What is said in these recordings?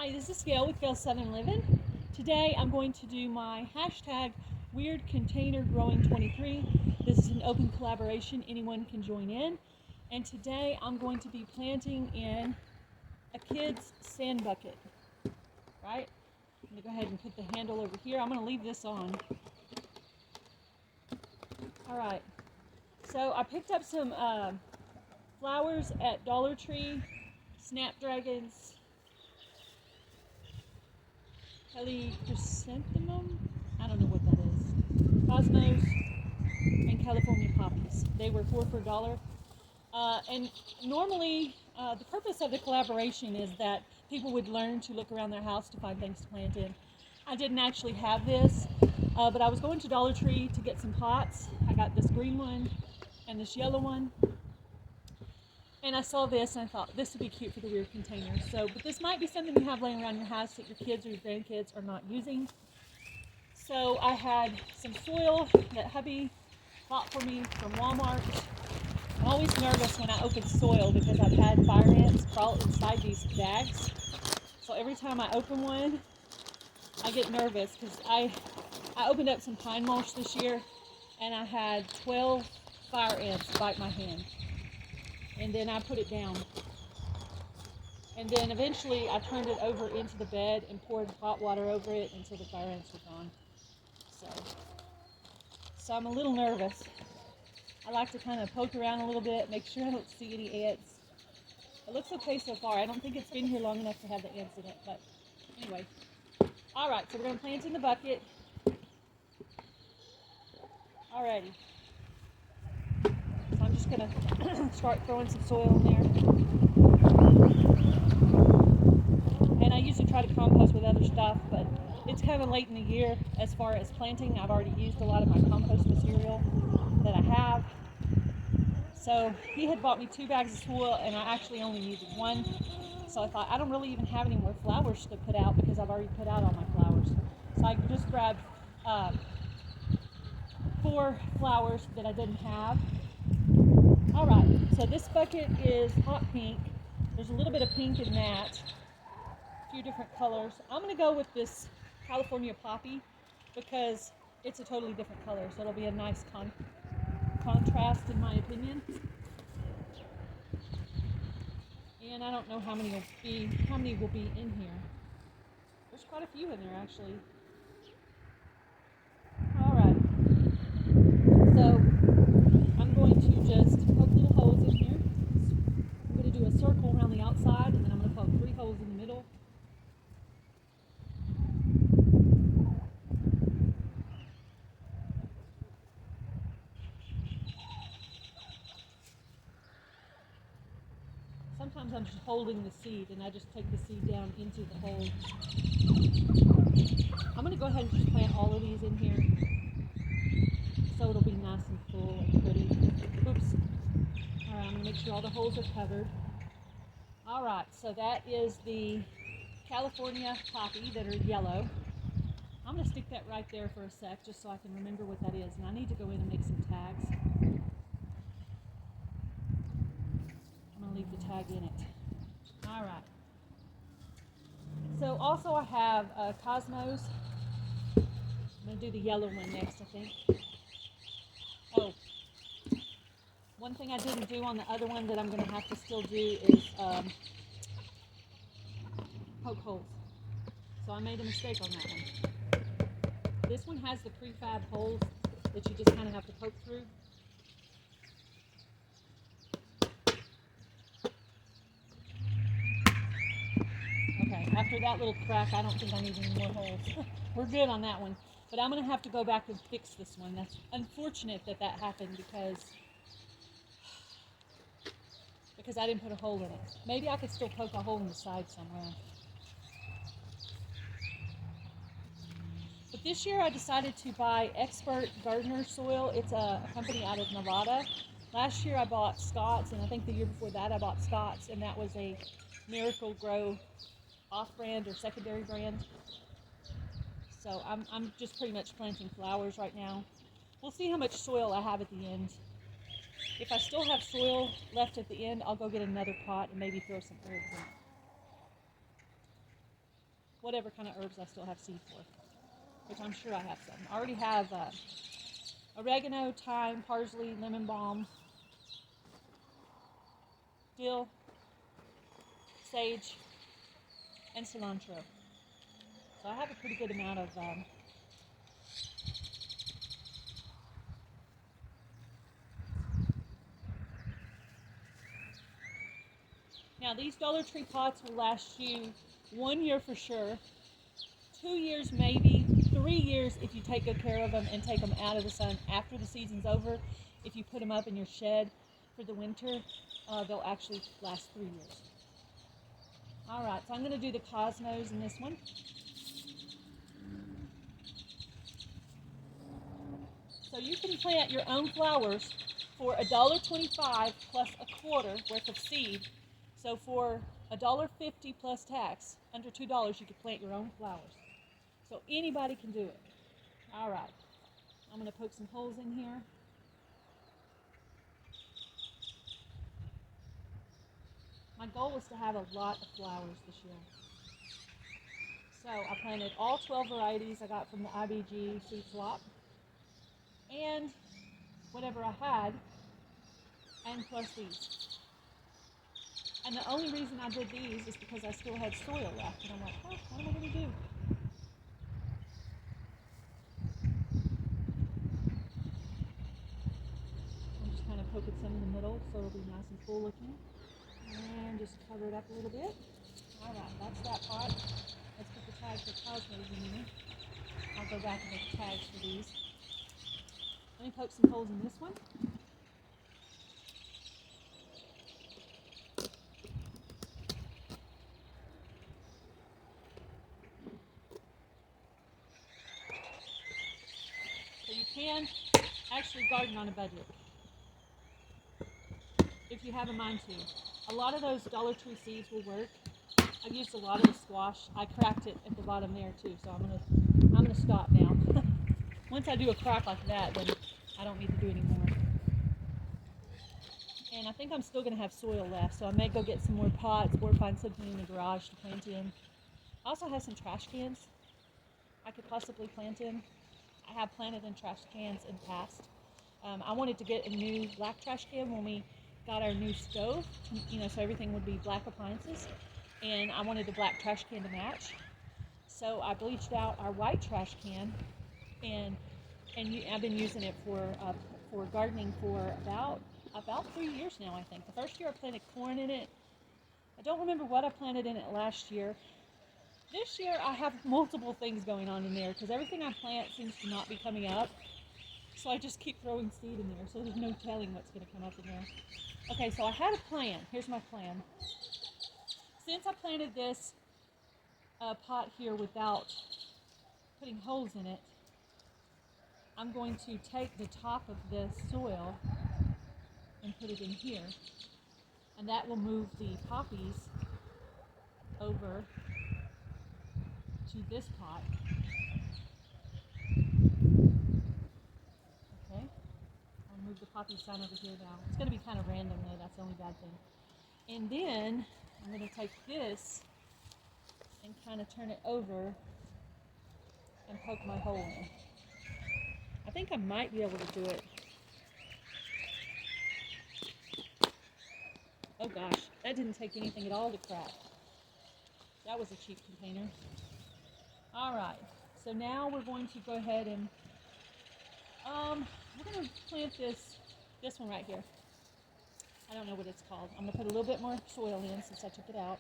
Hi, this is Gail with Gail's Southern Living. Today I'm going to do my hashtag Weird Container Growing 23. This is an open collaboration, anyone can join in. And today I'm going to be planting in a kid's sand bucket, right? I'm going to go ahead and put the handle over here. I'm going to leave this on. All right, so I picked up some flowers at Dollar Tree, snapdragons, chrysanthemum, I don't know what that is, cosmos, and California poppies. They were 4 for $1. And normally, the purpose of the collaboration is that people would learn to look around their house to find things to plant in. I didn't actually have this, but I was going to Dollar Tree to get some pots. I got this green one and this yellow one. And I saw this and I thought this would be cute for the weird container. But this might be something you have laying around your house that your kids or your grandkids are not using. So I had some soil that hubby bought for me from Walmart. I'm always nervous when I open soil because I've had fire ants crawl inside these bags. So every time I open one, I get nervous because I opened up some pine mulch this year and I had 12 fire ants bite my hand. And then I put it down. And then eventually I turned it over into the bed and poured hot water over it until the fire ants were gone. So I'm a little nervous. I like to kind of poke around a little bit, make sure I don't see any ants. It looks okay so far. I don't think it's been here long enough to have the ants in it, but anyway. All right, so we're gonna plant in the bucket. Alrighty. So I'm just gonna start throwing some soil in there. And I usually try to compost with other stuff, but it's kind of late in the year as far as planting. I've already used a lot of my compost material that I have. So he had bought me 2 bags of soil and I actually only needed 1. So I thought I don't really even have any more flowers to put out because I've already put out all my flowers. So I just grabbed 4 flowers that I didn't have. All right, so this bucket is hot pink. There's a little bit of pink in that, a few different colors. I'm gonna go with this California poppy because it's a totally different color, so it'll be a nice contrast in my opinion. And I don't know how many will be in here. There's quite a few in there actually. All right. So I'm going to just poke little holes in here. I'm going to do a circle around the outside and then I'm going to poke 3 holes in the middle. Sometimes I'm just holding the seed and I just take the seed down into the hole. I'm going to go ahead and just plant all of these in here so it'll be nice and full and pretty. Oops. All right, I'm going to make sure all the holes are covered. All right, so that is the California poppy that are yellow. I'm going to stick that right there for a sec just so I can remember what that is. And I need to go in and make some tags. I'm going to leave the tag in it. All right. So also I have Cosmos. I'm going to do the yellow one next, I think. Oh, one thing I didn't do on the other one that I'm going to have to still do is poke holes. So I made a mistake on that one. This one has the prefab holes that you just kind of have to poke through. Okay, after that little crack, I don't think I need any more holes. We're good on that one. But I'm going to have to go back and fix this one. That's unfortunate that happened because I didn't put a hole in it. Maybe I could still poke a hole in the side somewhere. But this year I decided to buy Expert Gardener soil. It's a company out of Nevada. Last year I bought Scott's, and I think the year before that I bought Scott's, and that was a Miracle Grow off-brand or secondary brand. So I'm just pretty much planting flowers right now. We'll see how much soil I have at the end. If I still have soil left at the end, I'll go get another pot and maybe throw some herbs in. whatever kind of herbs I still have seed for, which I'm sure I have some. I already have oregano, thyme, parsley, lemon balm, dill, sage, and cilantro. So I have a pretty good amount of now these Dollar Tree pots will last you 1 year for sure, 2 years maybe, 3 years if you take good care of them and take them out of the sun after the season's over. If you put them up in your shed for the winter, they'll actually last 3 years. All right, so I'm going to do the cosmos in this one. So you can plant your own flowers for $1.25 plus a quarter worth of seed. So for $1.50 plus tax, under $2, you could plant your own flowers. So anybody can do it. All right, I'm going to poke some holes in here. My goal was to have a lot of flowers this year. So I planted all 12 varieties I got from the IBG seed swap, and whatever I had, and plus these. And the only reason I did these is because I still had soil left, and I'm like, oh, what am I going to do? I'm just kind of poking some in the middle so it'll be nice and full looking. And just cover it up a little bit. All right, that's that pot. Let's put the tag for cosmos in here. I'll go back and make tags for these. Let me poke some holes in this one. So you can actually garden on a budget if you have a mind to. A lot of those Dollar Tree seeds will work. I've used a lot of the squash. I cracked it at the bottom there too, so I'm gonna stop now. Once I do a crack like that, then I don't need to do any more. And I think I'm still gonna have soil left, so I may go get some more pots or find something in the garage to plant in. I also have some trash cans I could possibly plant in. I have planted in trash cans in the past. I wanted to get a new black trash can when we got our new stove, so everything would be black appliances, and I wanted the black trash can to match. So I bleached out our white trash can, and I've been using it for gardening for about 3 years now, I think. The first year I planted corn in it. I don't remember what I planted in it last year. This year I have multiple things going on in there because everything I plant seems to not be coming up. So I just keep throwing seed in there, so there's no telling what's going to come up in there. Okay, so I had a plan. Here's my plan. Since I planted this pot here without putting holes in it, I'm going to take the top of the soil and put it in here, and that will move the poppies over to this pot. Okay, I'll move the poppy sign over here now. It's going to be kind of random though, that's the only bad thing. And then I'm going to take this and kind of turn it over and poke my hole in. I think I might be able to do it. Oh gosh, that didn't take anything at all to crack. That was a cheap container. All right, so now we're going to go ahead and we're going to plant this one right here. I don't know what it's called. I'm going to put a little bit more soil in since I took it out.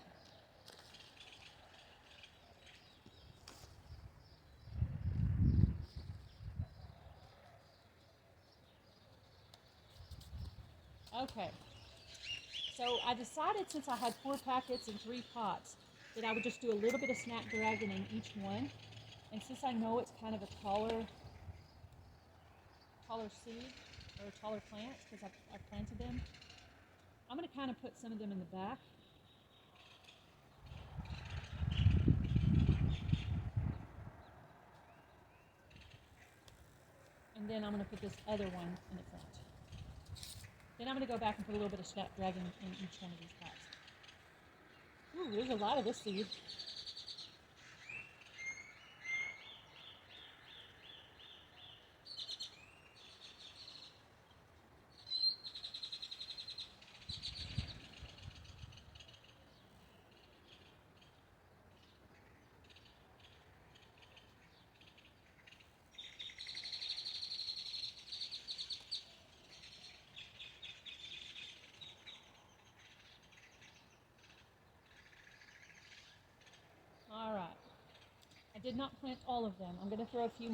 Okay, so I decided since I had 4 packets and 3 pots that I would just do a little bit of snapdragon in each one. And since I know it's kind of a taller seed or taller plants because I've planted them, I'm going to kind of put some of them in the back. And then I'm going to put this other one in the front. Then I'm going to go back and put a little bit of snapdragon in each one of these pots. Ooh, there's a lot of this seed. did not plant all of them. I'm going to throw a few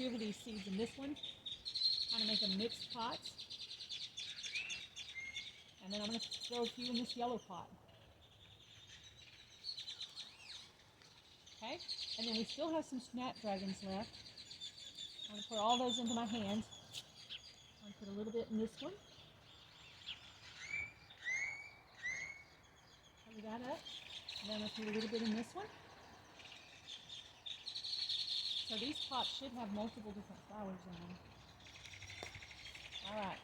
of these seeds in this one, kind of make a mixed pot. And then I'm going to throw a few in this yellow pot. Okay, and then we still have some snapdragons left. I'm going to put all those into my hand. I'm going to put a little bit in this one. Cover that up. And then I'm going to put a little bit in this one. So these pots should have multiple different flowers in them. Alright,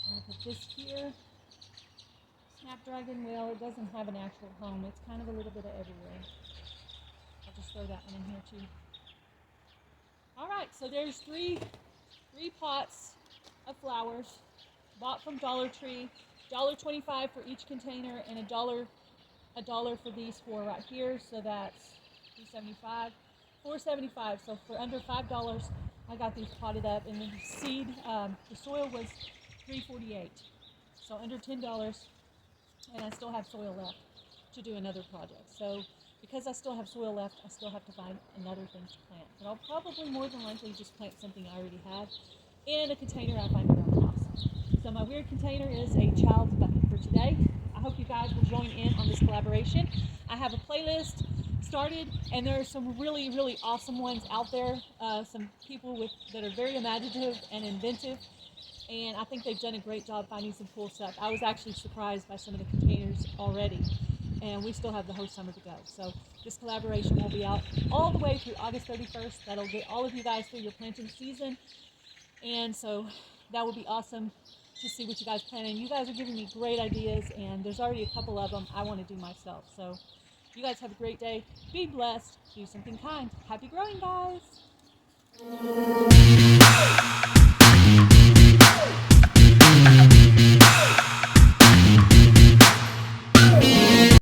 I'm going to put this here. Snapdragon, well, it doesn't have an actual home. It's kind of a little bit of everywhere. I'll just throw that one in here too. Alright, so there's three pots of flowers bought from Dollar Tree. $1.25 for each container and $1 for these four right here. So that's $3.75. $4.75, so for under $5 I got these potted up, and the seed, the soil was $3.48, so under $10, and I still have soil left to do another project. So because I still have soil left, I still have to find another thing to plant, but I'll probably more than likely just plant something I already have in a container I find around the house. So my weird container is a child's bucket for today. I hope you guys will join in on this collaboration. I have a playlist started, and there are some really, really awesome ones out there. Some people that are very imaginative and inventive, and I think they've done a great job finding some cool stuff. I was actually surprised by some of the containers already, and we still have the whole summer to go. So this collaboration will be out all the way through August 31st. That'll get all of you guys through your planting season, and so that will be awesome to see what you guys plan. And you guys are giving me great ideas, and there's already a couple of them I want to do myself. So you guys have a great day. Be blessed. Do something kind. Happy growing, guys.